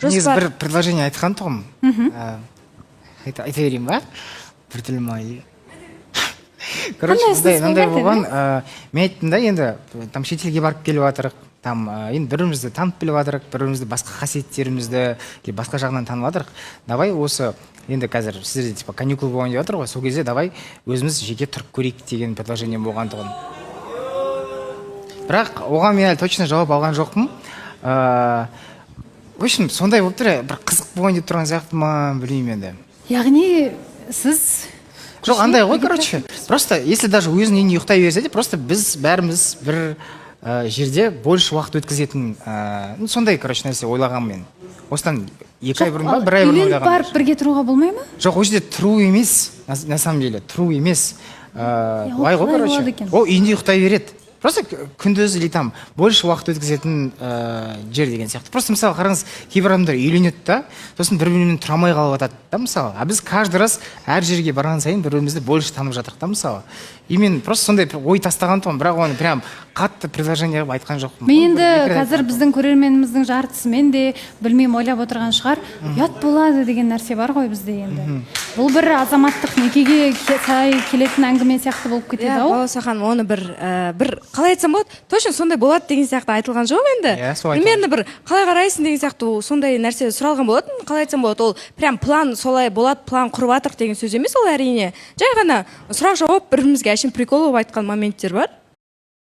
негізі бір предложение айтқан тұғым. Айта берейін ба? Бір тілім ай. Короче, мындай болған, мен айттым да, енді там шетелге барып келіп жатырық, там енді бірімізді танып біліп жатырық, бірімізді басқа қасиеттерімізді, басқа жағынан танып жатырық. Давай осы енді қазір сіздерде типа каникул болған деп жатыр ғой, сол кезде давай өзіміз жеке тұрып көрейік деген предложение болған тұғын. Бірақ оған мен әлі точно жауап алған жоқпын. В общем, сондай болып тұр, бір қызық болған деп тұрған сияқты ма, білмеймін енді. Яғни сіз жоқ, андай ғой, короче. Просто если даже өзінің үйінде ұйықтай берсе де, просто біз бәріміз бір жерде больше уақыт өткізетін, сондай, короче, нәрсе ойлағанмын мен. Осыдан 2 ай бұрын ба, 1 ай бұрын ойлағанмын. Үйленіп барып бірге тұруға болмай ма? Жоқ, ол жерде тұру емес, на самом деле, тұру емес. Олай ғой, короче. Ол үйінде ұйықтай береді. Просто күндіз или там больше уақыт өткізетін жер деген сияқты. Просто мысалы қараңыз, кейбір адамдар үйленеді да, сосын бір-бірімен тұра алмай қалып жатады да, мысалы. А біз каждый раз әр жерге барған сайын бір-бірімізді больше танып жатырық да, мысалы. И мен просто сондай ой тастаған тұғым, бірақ оны прям қатты предложение қылып айтқан жоқпын. Мен енді қазір біздің көрерменіміздің жартысымен де білмеймін ойлап отырған шығар, ұят болады деген нәрсе бар ғой бізде енді. Бұл бір азаматтық некеге сай келетін әңгіме сияқты болып кетеді ау. Балауса ханым, оны бір қалай айтсам болады, точно сондай болады деген сияқты айтылған жоқ енді. Примерно бір қалай қарайсың деген сияқты сондай нәрсе сұралған болатын. Қалай айтсам болады, ол прям план солай болады, план құрып жатырық деген сөз емес ол әрине. Жай ғана сұрақ жауап бірімізге әшейін прикол болып айтқан моменттер бар.